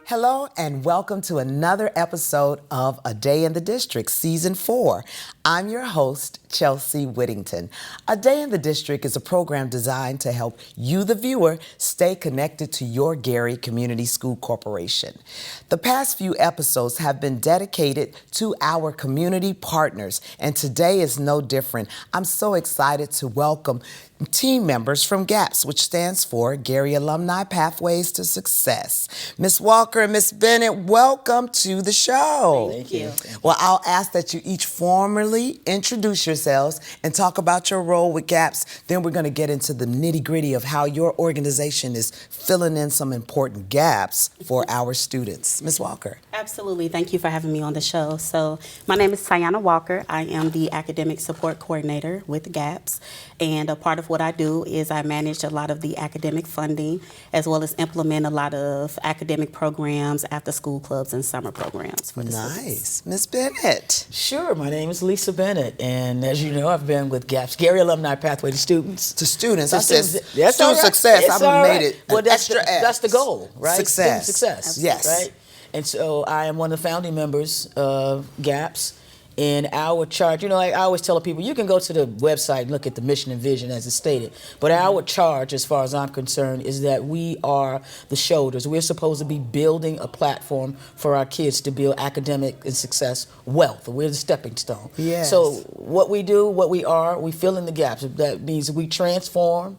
Hello and welcome to another episode of A Day in the District, Season 4. I'm your host, Chelsea Whittington. A Day in the District is a program designed to help you, the viewer, stay connected to your Gary Community School Corporation. The past few episodes have been dedicated to our community partners, and today is no different. I'm so excited to welcome team members from GAPS, which stands for Gary Alumni Pathways to Success. Ms. Walker and Ms. Bennett, welcome to the show. Thank you. Well, I'll ask that you each formally introduce yourselves and talk about your role with GAPS. Then we're going to get into the nitty-gritty of how your organization is filling in some important gaps for our students. Ms. Walker. Absolutely. Thank you for having me on the show. So my name is Tieanna Walker. I am the Academic Support Coordinator with GAPS. And a part of what I do is I manage a lot of the academic funding as well as implement a lot of academic programs, after school clubs, and summer programs for the students. Nice. Ms. Bennett. Sure, my name is Lisa Bennett, and as you know, I've been with GAPS, Gary Alumni Pathway to Students. To students. To I said students. That's all student right. success. It's I've all made right. it Well, an that's extra S. that's the goal, right? Success. Student success. Yes. Right? And so I am one of the founding members of GAPS. In our charge, I always tell people, you can go to the website and look at the mission and vision as it's stated. But our charge, as far as I'm concerned, is that we are the shoulders. We're supposed to be building a platform for our kids to build academic and success wealth. We're the stepping stone. Yes. So what we do, what we are, we fill in the gaps. That means we transform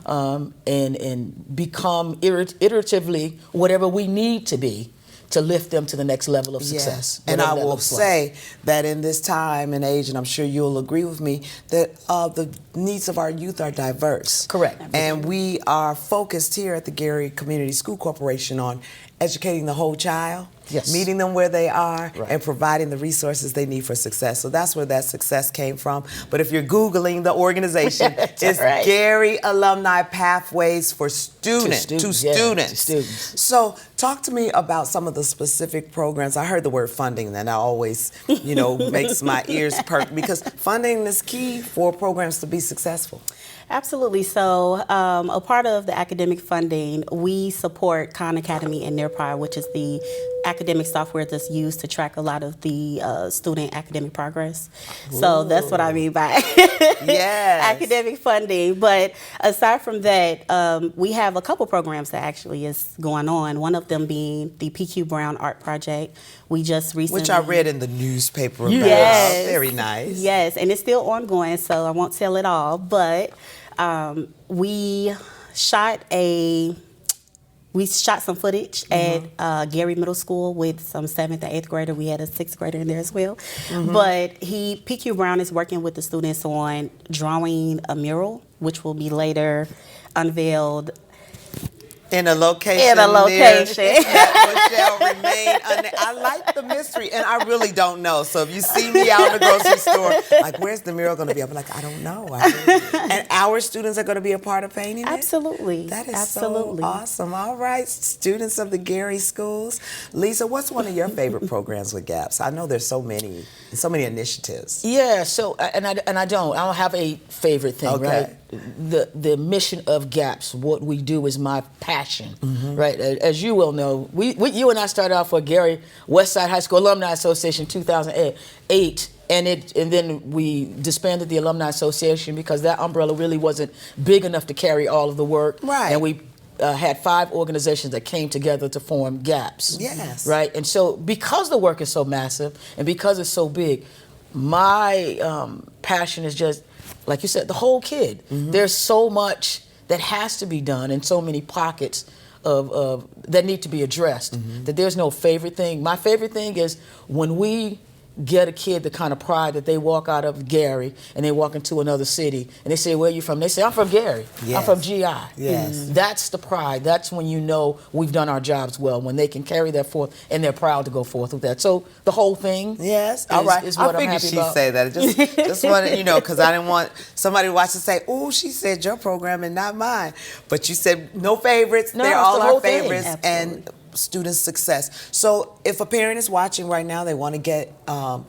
and become iteratively whatever we need to be to lift them to the next level of success. Yes. And I whatever that will looks like. say that in this time and age, and I'm sure you'll agree with me, that the needs of our youth are diverse. Correct. And we are focused here at the Gary Community School Corporation on educating the whole child, Yes. meeting them where they are, Right. and providing the resources they need for success. So that's where that success came from. But if you're Googling the organization, it's right. Gary Alumni Pathways for Students. To students, To yeah, to students. students. So talk to me about some of the specific programs. I heard the word funding, and that always, makes my ears perk, because funding is key for programs to be successful. Absolutely. So a part of the academic funding, we support Khan Academy and Nearpod, which is the academic software that's used to track a lot of the student academic progress. So that's what I mean by Yes. academic funding. But aside from that, we have a couple programs that actually is going on. One of them being the PQ Brown Art Project. We just recently... Which I read in the newspaper about. Yes. Very nice. Yes, and it's still ongoing, so I won't tell it all. But we shot some footage at Gary Middle School with some 7th and 8th grader. We had a 6th grader in there as well. But PQ Brown is working with the students on drawing a mural, which will be later unveiled In a location. in a location. That shall remain. I like the mystery, and I really don't know. So if you see me out in the grocery store, like, where's the mural going to be? I'm like, I don't know. And our students are going to be a part of painting it? Absolutely. That is Absolutely. so awesome. All right, students of the Gary schools. Lisa, what's one of your favorite programs with GAPS? I know there's so many initiatives. Yeah, so and I don't have a favorite thing, Okay. right? The mission of GAPS, what we do is my passion, right? As you will know, you and I started out for Gary Westside High School Alumni Association 2008. And then we disbanded the Alumni Association because that umbrella really wasn't big enough to carry all of the work. Right. And we had 5 organizations that came together to form GAPS. Yes. Right. And so because the work is so massive and because it's so big, my passion is just, like you said, the whole kid. There's so much that has to be done in so many pockets of that need to be addressed that there's no favorite thing. My favorite thing is when we get a kid the kind of pride that they walk out of Gary and they walk into another city and they say, where are you from? They say, I'm from Gary. Yes. I'm from GI. Yes. That's the pride. That's when you know we've done our jobs well, when they can carry that forth and they're proud to go forth with that. So the whole thing Yes, all right. is I what I'm figured happy she'd about. say that. Just wanted, because I didn't want somebody to watch and say, "Oh, she said your program and not mine." But you said no favorites. No, They're it's all the our whole thing. favorites, and student success. So if a parent is watching right now, they want to get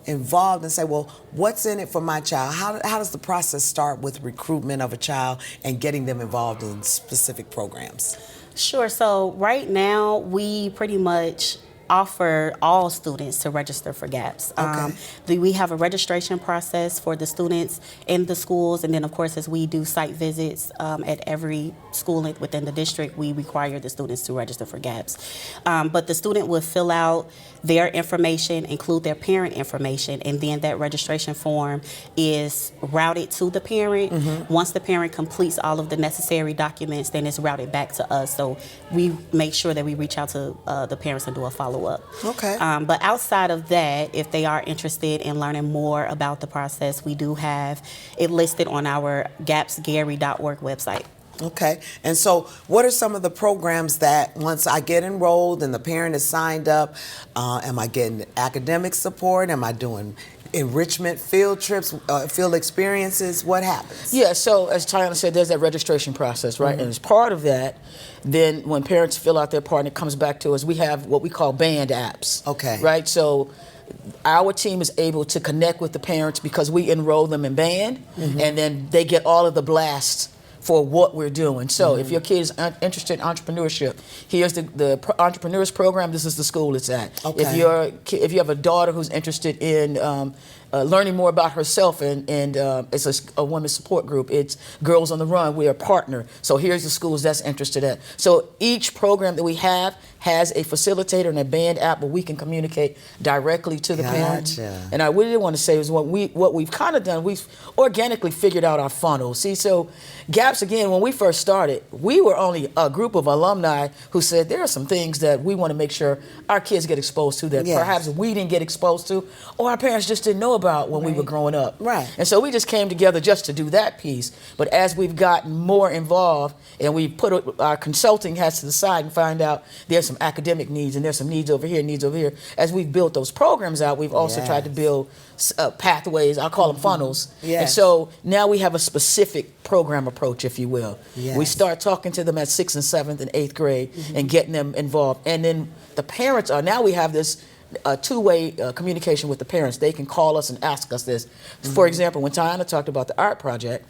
involved and say, well, what's in it for my child? How does the process start with recruitment of a child and getting them involved in specific programs? Sure. So right now we pretty much offer all students to register for GAPS. We have a registration process for the students in the schools, and then of course as we do site visits at every school within the district, we require the students to register for GAPS. But the student would fill out their information, include their parent information, and then that registration form is routed to the parent. Once the parent completes all of the necessary documents, then it's routed back to us. So we make sure that we reach out to the parents and do a follow-up. Okay. But outside of that, if they are interested in learning more about the process, we do have it listed on our gapsgary.org website. Okay. And so what are some of the programs that once I get enrolled and the parent is signed up, am I getting academic support? Am I doing enrichment, field trips, field experiences? What happens? Yeah, so as Tieanna said, there's that registration process, right? And as part of that, then when parents fill out their part and it comes back to us, we have what we call band apps. Okay. Right? So our team is able to connect with the parents because we enroll them in band, and then they get all of the blasts for what we're doing. So if your kid is interested in entrepreneurship, here's the entrepreneurs program. This is the school it's at. Okay. If you have a daughter who's interested in learning more about herself, and it's a women's support group. It's Girls on the Run. We're a partner. So here's the schools that's interested in. So each program that we have has a facilitator and a band app where we can communicate directly to the parents. And I really want to say is what we've kind of done, we've organically figured out our funnel. See, so GAPS, again, when we first started, we were only a group of alumni who said there are some things that we want to make sure our kids get exposed to that perhaps we didn't get exposed to, or our parents just didn't know about when we were growing up. Right. And so we just came together just to do that piece. But as we've gotten more involved and we put our consulting hats to the side and find out there's some academic needs and there's some needs over here, as we've built those programs out, we've also tried to build pathways, I call them funnels. And so now we have a specific program approach, if you will. We start talking to them at 6th and 7th and 8th grade and getting them involved. And then the parents now we have this two-way communication with the parents. They can call us and ask us this. For example, when Tieanna talked about the art project,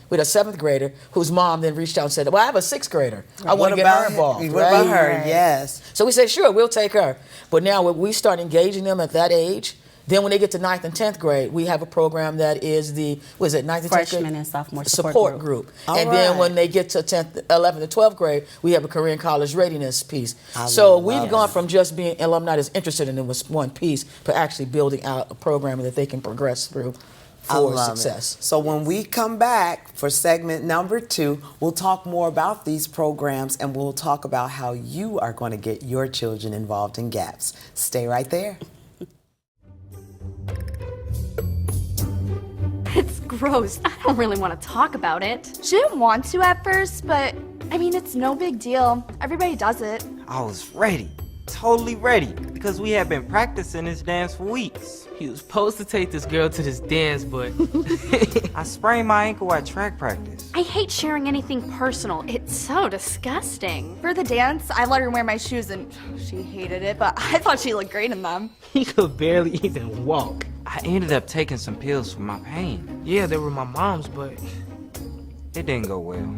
with a 7th grader whose mom then reached out and said, well, I have a 6th grader. I want to get her involved. What about her? Yes. So we said, sure, we'll take her. But now when we start engaging them at that age, then when they get to 9th and 10th grade, we have a program that is the, 9th and 10th grade? Freshman and sophomore support group. And then when they get to 10th, 11th, and 12th grade, we have a career and college readiness piece. So we've gone from just being alumni that's interested in one piece to actually building out a program that they can progress through for success. So when we come back for segment number 2, we'll talk more about these programs and we'll talk about how you are going to get your children involved in GAPS. Stay right there. It's gross. I don't really want to talk about it. She didn't want to at first, but I mean, it's no big deal. Everybody does it. I was ready, totally ready, because we had been practicing this dance for weeks. He was supposed to take this girl to this dance, but I sprained my ankle at track practice. I hate sharing anything personal. It's so disgusting. For the dance, I let her wear my shoes and she hated it, but I thought she looked great in them. he could barely even walk. I ended up taking some pills for my pain. Yeah, they were my mom's, but it didn't go well.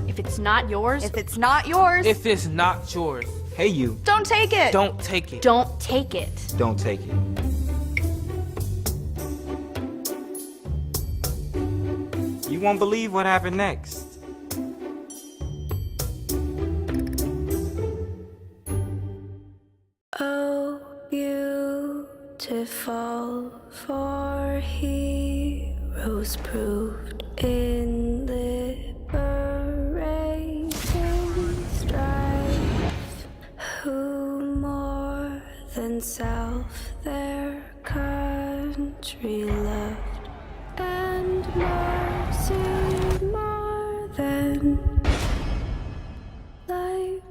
If it's not yours, if it's not yours, if it's not yours, Hey you, don't take it. don't take it. Don't take it. don't take it. You won't believe what happened next. Oh, beautiful for heroes proved in liberating strife, who more than self their country loved, and mercy more than life.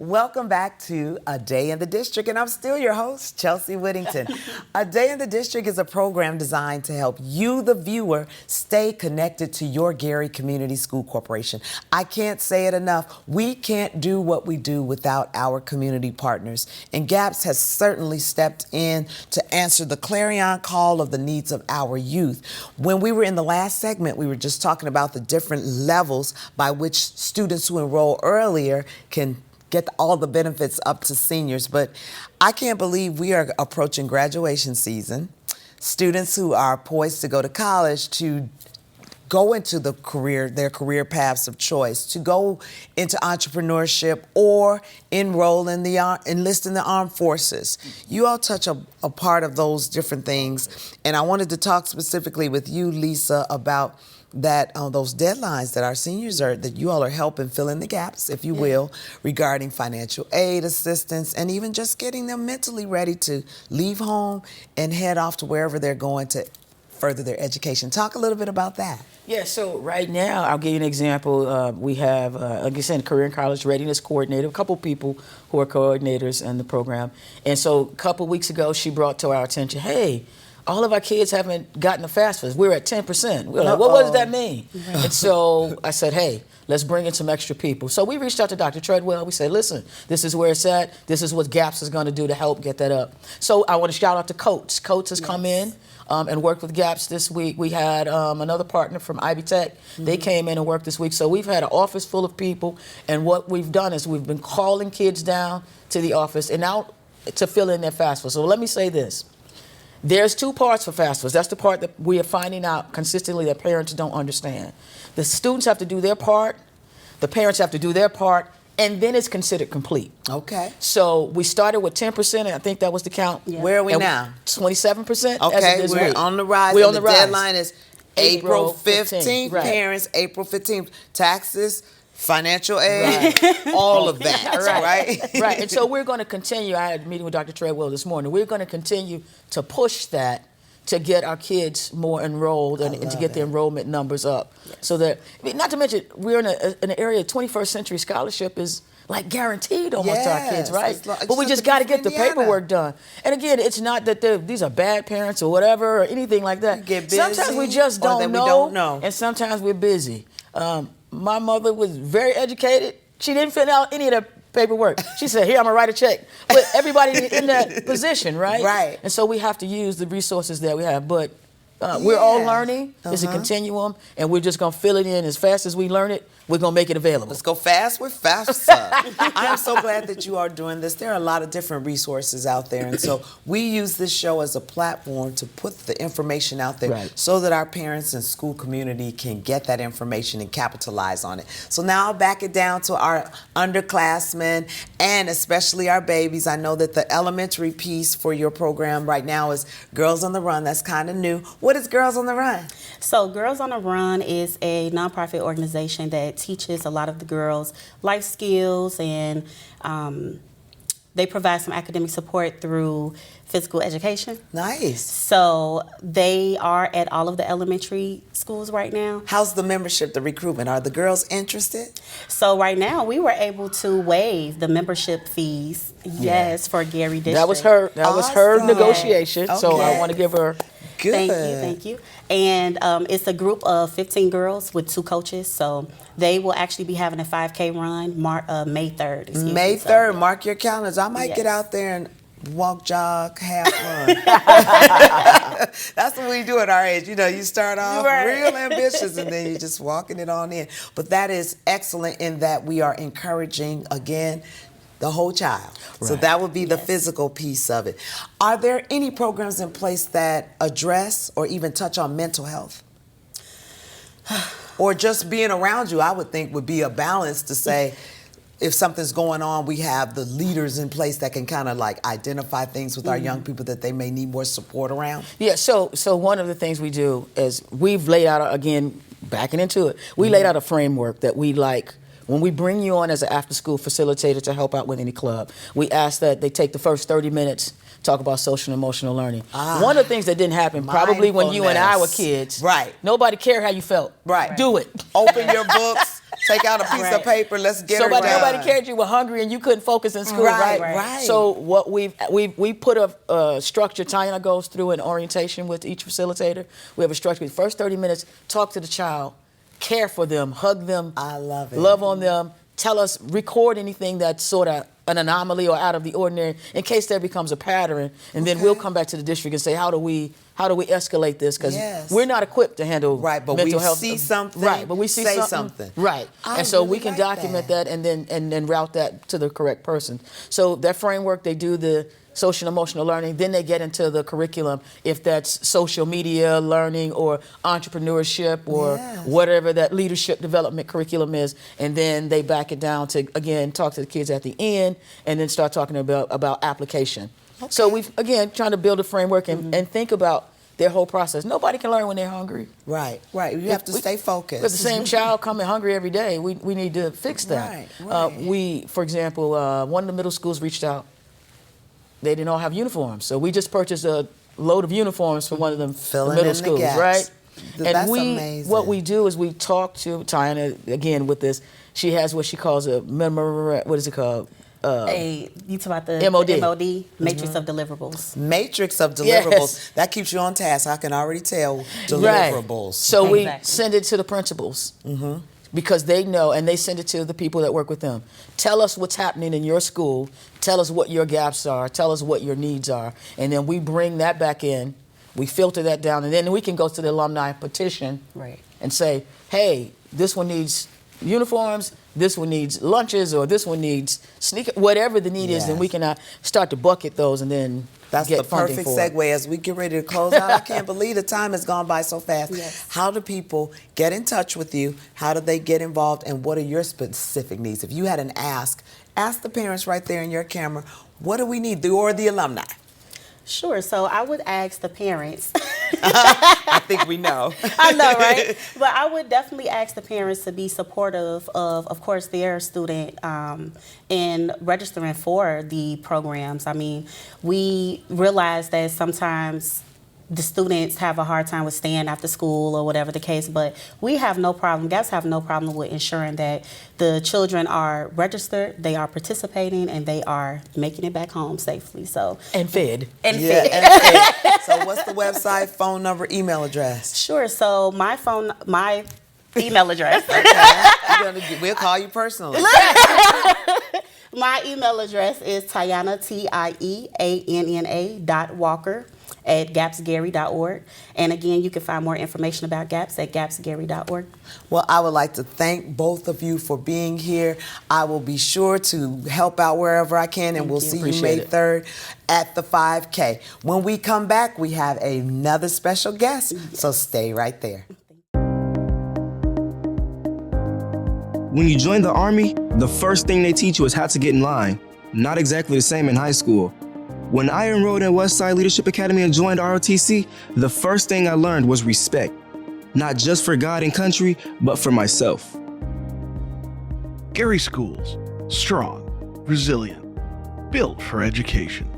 Welcome back to A Day in the District, and I'm still your host, Chelsea Whittington. A Day in the District is a program designed to help you, the viewer, stay connected to your Gary Community School Corporation. I can't say it enough. We can't do what we do without our community partners, and GAPS has certainly stepped in to answer the clarion call of the needs of our youth. When we were in the last segment, we were just talking about the different levels by which students who enroll earlier can get all the benefits up to seniors, but I can't believe we are approaching graduation season. Students who are poised to go to college, to go into their career paths of choice, to go into entrepreneurship or enroll in enlist in the armed forces. You all touch a part of those different things, and I wanted to talk specifically with you, Lisa, about that those deadlines that our seniors that you all are helping fill in the gaps, if you will, regarding financial aid assistance and even just getting them mentally ready to leave home and head off to wherever they're going to further their education. Talk a little bit about that. Yeah, so right now, I'll give you an example. We have, like I said, Career and College Readiness Coordinator, a couple people who are coordinators in the program. And so a couple weeks ago, she brought to our attention, hey, all of our kids haven't gotten the FAFSA. We're at 10%. We're like, what does that mean? And so I said, hey, let's bring in some extra people. So we reached out to Dr. Treadwell. We said, listen, this is where it's at. This is what GAPS is going to do to help get that up. So I want to shout out to Coates. Coates has come in and worked with GAPS this week. We had another partner from Ivy Tech. They came in and worked this week. So we've had an office full of people. And what we've done is we've been calling kids down to the office and out to fill in their FAFSA. So let me say this. There's two parts for FAFSA. That's the part that we are finding out consistently that parents don't understand. The students have to do their part, the parents have to do their part, and then it's considered complete. Okay. So we started with 10%, and I think that was the count. Yeah. Where are we now? 27%. Okay, we're on the rise. We're and on the the rise. deadline is April 15th. Right. Parents, April 15th. Taxes, financial aid, all of that, right? Right, and so we're going to continue. I had a meeting with Dr. Treadwell this morning. We're going to continue to push that to get our kids more enrolled and to get the enrollment numbers up. Yes. So that, not to mention, we're in an area of 21st century scholarship is like guaranteed almost to our kids, right? But we just got to get the paperwork done. And again, it's not that these are bad parents or whatever or anything like that. Get busy, sometimes we just don't know, we don't know, and sometimes we're busy. My mother was very educated. She didn't fill out any of the paperwork. She said, here, I'm going to write a check. But everybody in that position, right? Right. And so we have to use the resources that we have. But we're all learning. It's a continuum, and we're just going to fill it in as fast as we learn it. We're going to make it available. Let's go fast with FAFSA. I am so glad that you are doing this. There are a lot of different resources out there, and so we use this show as a platform to put the information out there so that our parents and school community can get that information and capitalize on it. So now I'll back it down to our underclassmen and especially our babies. I know that the elementary piece for your program right now is Girls on the Run. That's kind of new. What is Girls on the Run? So Girls on the Run is a nonprofit organization that teaches a lot of the girls life skills, and they provide some academic support through physical education. Nice. So they are at all of the elementary schools right now. How's the membership, the recruitment? Are the girls interested? So right now we were able to waive the membership fees, for Gary District. That was her negotiation. Yes. So I Okay. want to give her. Good. Thank you. And it's a group of 15 girls with 2 coaches. So they will actually be having a 5K run May 3rd. May 3rd, mark your calendars. I might get out there and walk, jog, half run. That's what we do at our age. You know, you start off real ambitious and then you're just walking it on in. But that is excellent in that we are encouraging, again, the whole child. So that would be the physical piece of it. Are there any programs in place that address or even touch on mental health? Or just being around you, I would think, would be a balance to say, if something's going on, we have the leaders in place that can kind of like identify things with our young people that they may need more support around. Yeah, so one of the things we do is we've laid out, again, backing into it, we laid out a framework that we like. When we bring you on as an after-school facilitator to help out with any club, we ask that they take the first 30 minutes, talk about social and emotional learning. One of the things that didn't happen probably when you and I were kids, nobody cared how you felt. Right. Do it. Open your books, Take out a piece of paper. Let's get her but done. nobody cared you were hungry and you couldn't focus in school, Right. So what we put a structure. Tieanna goes through an orientation with each facilitator. We have a structure. The first 30 minutes, talk to the child, care for them, hug them. I love it. Love on them. Tell us, record anything that's sort of an anomaly or out of the ordinary in case there becomes a pattern, and then we'll come back to the district and say, how do we escalate this? Because we're not equipped to handle but mental we health. see something. Right, but we see say something. Right, and so we can document that and then route that to the correct person. So that framework, they do the social and emotional learning, then they get into the curriculum, if that's social media learning or entrepreneurship or whatever that leadership development curriculum is, and then they back it down to, again, talk to the kids at the end and then start talking about application. So we've, again, trying to build a framework and think about their whole process. Nobody can learn when they're hungry. Right. You have to stay focused. Because the same child coming hungry every day, we need to fix that. We, for example, one of the middle schools reached out. They didn't all have uniforms, so we just purchased a load of uniforms for one of them Filling middle in the schools, gaps. right? That's and amazing. What we do is we talk to Tieanna, again, with this. She has what she calls a what is it called? You talk about the MOD, Matrix of Deliverables. Matrix of Deliverables. That keeps you on task. I can already tell deliverables. So we send it to the principals. Because they know, and they send it to the people that work with them. Tell us what's happening in your school. Tell us what your gaps are. Tell us what your needs are. And then we bring that back in. We filter that down. And then we can go to the alumni petition and say, hey, this one needs uniforms, this one needs lunches, or this one needs sneakers, whatever the need is, then we can start to bucket those and then that's get the perfect segue as we get ready to close out. I can't believe the time has gone by so fast. How do people get in touch with you? How do they get involved? And what are your specific needs? If you had an ask the parents right there in your camera, what do we need, or the alumni? Sure, so I would ask the parents. I think we know. I know, right? But I would definitely ask the parents to be supportive of course, their student in registering for the programs. I mean, we realize that sometimes the students have a hard time with staying after school or whatever the case, but we have no problem, GAPS have no problem with ensuring that the children are registered, they are participating, and they are making it back home safely. And fed. And fed. So what's the website, phone number, email address? Sure, so my email address. We'll call you personally. My email address is Tieanna, TIEANNA.Walker@gapsgary.org. And again, you can find more information about GAPS at gapsgary.org. Well, I would like to thank both of you for being here. I will be sure to help out wherever I can, and we'll see you May 3rd at the 5K. When we come back, we have another special guest, so stay right there. When you join the Army, the first thing they teach you is how to get in line. Not exactly the same in high school. When I enrolled in Westside Leadership Academy and joined ROTC, the first thing I learned was respect. Not just for God and country, but for myself. Gary Schools, strong, resilient, built for education.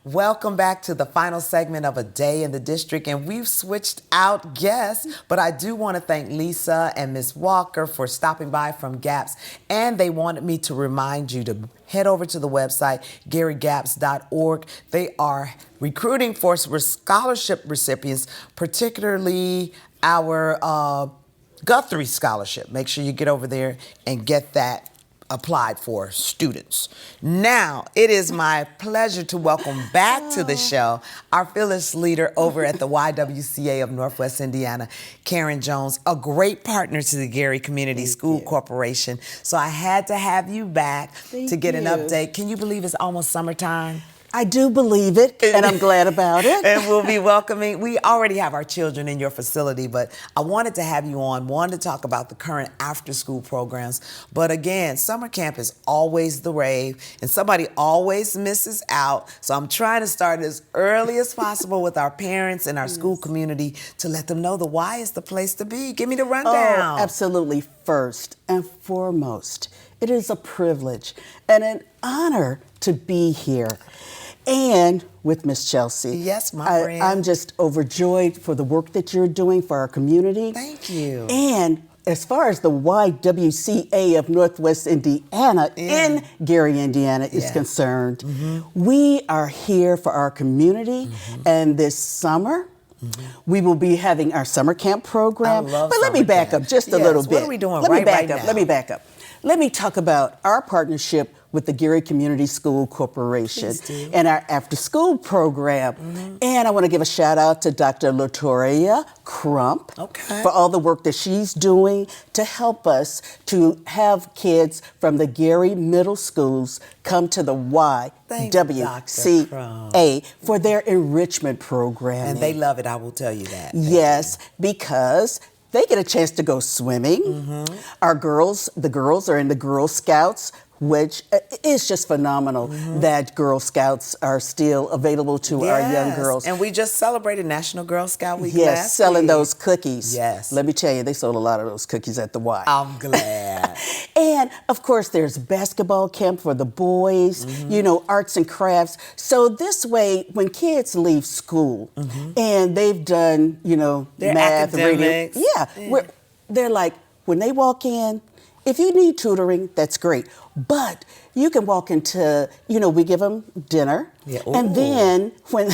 Welcome back to the final segment of A Day in the District, and we've switched out guests, but I do want to thank Lisa and Ms. Walker for stopping by from GAPS, and they wanted me to remind you to head over to the website, garygaps.org. They are recruiting for scholarship recipients, particularly our Guthrie Scholarship. Make sure you get over there and get that applied for students. Now, it is my pleasure to welcome back to the show our fearless leader over at the YWCA of Northwest Indiana, Karen Jones, a great partner to the Gary Community School Corporation. So I had to have you back to get an update. Can you believe it's almost summertime? I do believe it, and I'm glad about it. And we'll be welcoming, we already have our children in your facility, but I wanted to have you on, wanted to talk about the current after-school programs. But again, summer camp is always the rave, and somebody always misses out. So I'm trying to start as early as possible with our parents and our school community to let them know the Y is the place to be. Give me the rundown. Oh, absolutely. First and foremost, it is a privilege and an honor to be here. and with Miss Chelsea. Yes, my friend. I'm just overjoyed for the work that you're doing for our community. Thank you. And as far as the YWCA of Northwest Indiana in Gary, Indiana is concerned, we are here for our community. And this summer, we will be having our summer camp program. But let me back up just a little bit. What are we doing Let me back now? up. Let me back up. Let me talk about our partnership with the Gary Community School Corporation and our after-school program. And I want to give a shout out to Dr. Latoria Crump for all the work that she's doing to help us to have kids from the Gary Middle Schools come to the YWCA for their enrichment program. And they love it, I will tell you that. Yes, because they get a chance to go swimming. The girls are in the Girl Scouts, which is just phenomenal that Girl Scouts are still available to our young girls. And we just celebrated National Girl Scout Week Yes, last selling week. those cookies. Yes. Let me tell you, they sold a lot of those cookies at the Y. I'm glad. And of course, there's basketball camp for the boys, you know, arts and crafts. So this way, when kids leave school and they've done, you know, Their math, academics. reading, they're like, when they walk in, if you need tutoring, that's great. But you can walk into, you know, we give them dinner. And then when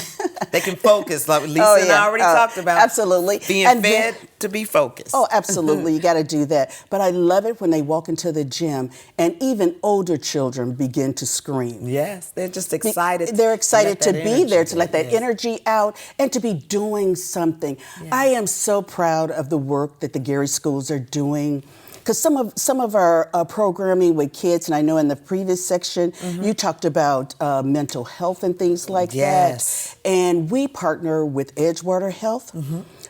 they can focus, like Lisa and I already talked about. Absolutely. Being fed to be focused. Oh, absolutely. You got to do that. But I love it when they walk into the gym and even older children begin to scream. Yes, they're just excited. They're excited to be there, to let that Yes. energy out and to be doing something. I am so proud of the work that the Gary schools are doing. Because some of our programming with kids, and I know in the previous section, you talked about mental health and things like that. And we partner with Edgewater Health.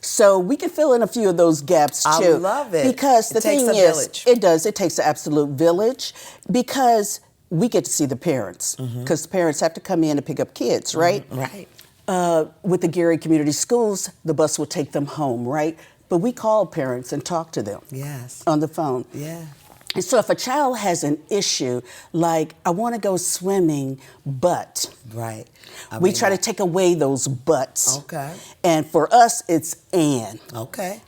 So we can fill in a few of those gaps too. I love it. Because the thing takes a is, village. it does. It takes an absolute village because we get to see the parents. Because parents have to come in to pick up kids, right? Right. With the Gary Community Schools, the bus will take them home, right? But we call parents and talk to them on the phone. And so if a child has an issue, like, I want to go swimming, but we try to take away those buts. And for us, it's and.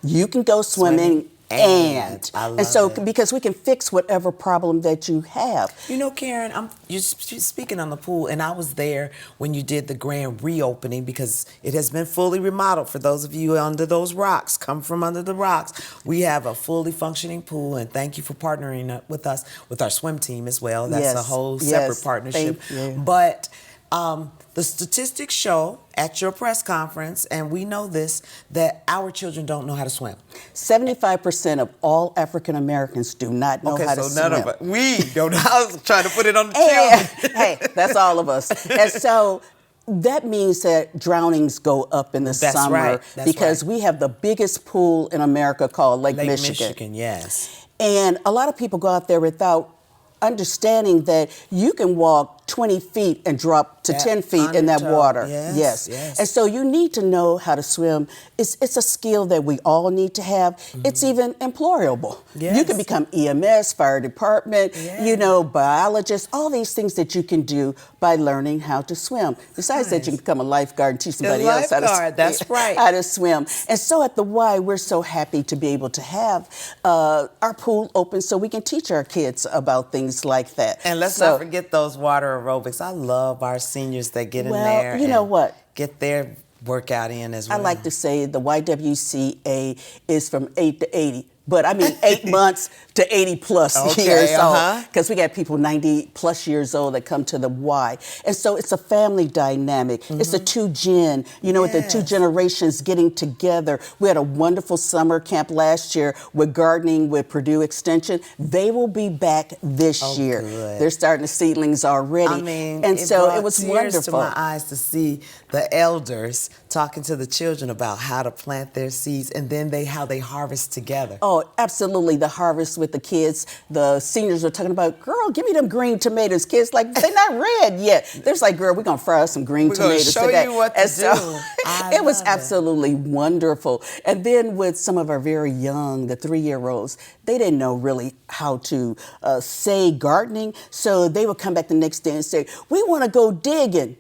You can go swimming and. I love and so it. because we can fix whatever problem that you have. You know, Karen, you're speaking on the pool, and I was there when you did the grand reopening because it has been fully remodeled. For those of you under those rocks, come from under the rocks, we have a fully functioning pool, and thank you for partnering up with us, with our swim team as well. That's a whole separate partnership. Thank you. But the statistics show at your press conference, and we know this, that our children don't know how to swim. 75% of all African Americans do not know how to swim. None of us. We don't know. I was trying to put it on the children. Hey, that's all of us. And so that means that drownings go up in the summer right. because we have the biggest pool in America called Lake Michigan. Yes. And a lot of people go out there without understanding that you can walk 20 feet and drop to 10 feet in that water. Yes. And so you need to know how to swim. It's a skill that we all need to have. It's even employable. You can become EMS, fire department, you know, biologist, all these things that you can do by learning how to swim. Besides that, you can become a lifeguard and teach somebody else how to swim. That's right. How to swim. And so at the Y, we're so happy to be able to have our pool open so we can teach our kids about things like that. And let's not forget those water aerobics. I love our seniors that get in there. You know what? Get their workout in as well. I like to say the YWCA is from 8 to 80. But I mean 8 months to 80 plus years old. Because we got people 90 plus years old that come to the Y. And so it's a family dynamic. It's a two-gen, you know, with the two generations getting together. We had a wonderful summer camp last year with gardening with Purdue Extension. They will be back this year. Good. They're starting the seedlings already. I mean, and so brought it was tears wonderful. to my eyes to see the elders talking to the children about how to plant their seeds, and then how they harvest together. Oh, absolutely. The harvest with the kids. The seniors are talking about, girl, give me them green tomatoes. Kids like, they're not red yet. They're just like, girl, we're going to fry us some green tomatoes today. We're going to show you what to do. It was absolutely wonderful. And then with some of our very young, the 3-year-olds, they didn't know really how to say gardening. So they would come back the next day and say, we want to go digging.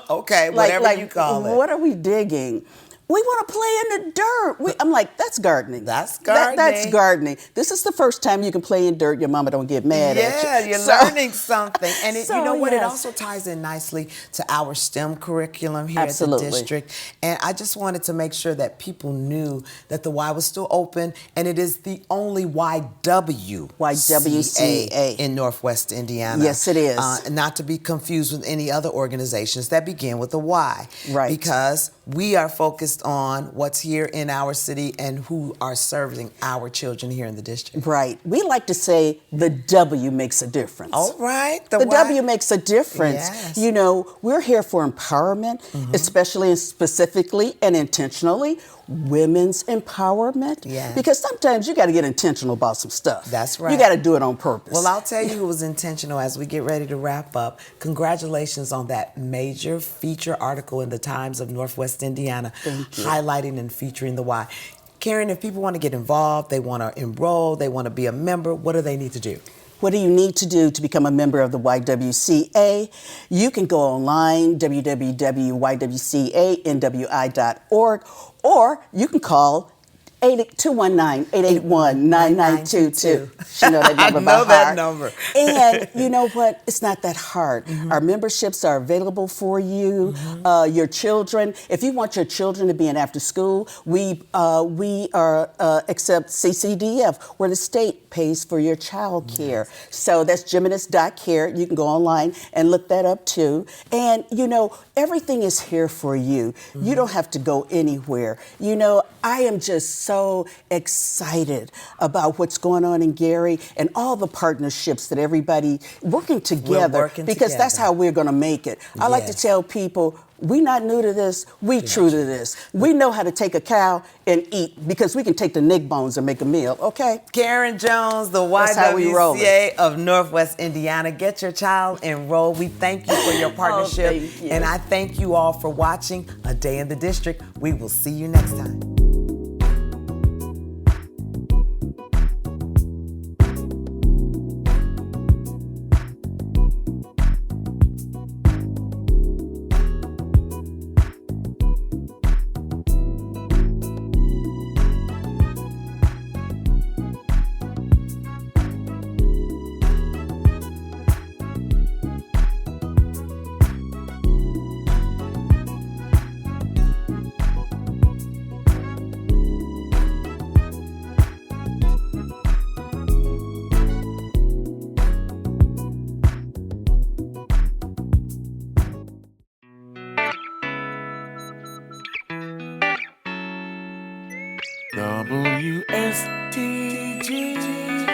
Okay, whatever you call it. What are we digging? We want to play in the dirt. I'm like, that's gardening. That's gardening. That's gardening. This is the first time you can play in dirt. Your mama don't get mad at you. Yeah, you're learning something. And you know what? Yes. It also ties in nicely to our STEM curriculum here Absolutely. at the district. And I just wanted to make sure that people knew that the Y was still open, and it is the only YWCA in Northwest Indiana. Yes, it is. Not to be confused with any other organizations that begin with a Y. Right. Because we are focused on what's here in our city and who are serving our children here in the district. Right. We like to say the W makes a difference. All right. The W makes a difference. Yes. You know, we're here for empowerment, especially and specifically and intentionally women's empowerment. Yes. Because sometimes you got to get intentional about some stuff. That's right. You got to do it on purpose. Well, I'll tell you who was intentional as we get ready to wrap up. Congratulations on that major feature article in the Times of Northwest Indiana, highlighting and featuring the Y. Caren, if people want to get involved, they want to enroll, they want to be a member, what do they need to do? What do you need to do to become a member of the YWCA? You can go online, www.ywcanwi.org, or you can call 219-881-9922. She know that number by heart. that number. And you know what? It's not that hard. Our memberships are available for you, your children. If you want your children to be in after school, we accept CCDF, where the state pays for your child care. So that's Geminis.care. You can go online and look that up too. And you know, everything is here for you. You don't have to go anywhere. You know, I am just so excited about what's going on in Gary and all the partnerships that everybody working together, because that's how we're going to make it. I like to tell people, we not new to this, we true to this. We know how to take a cow and eat, because we can take the neck bones and make a meal, okay? Caren Jones, the YWCA of Northwest Indiana. Get your child enrolled. We thank you for your partnership. Thank you. And I thank you all for watching A Day in the District. We will see you next time. WSTG.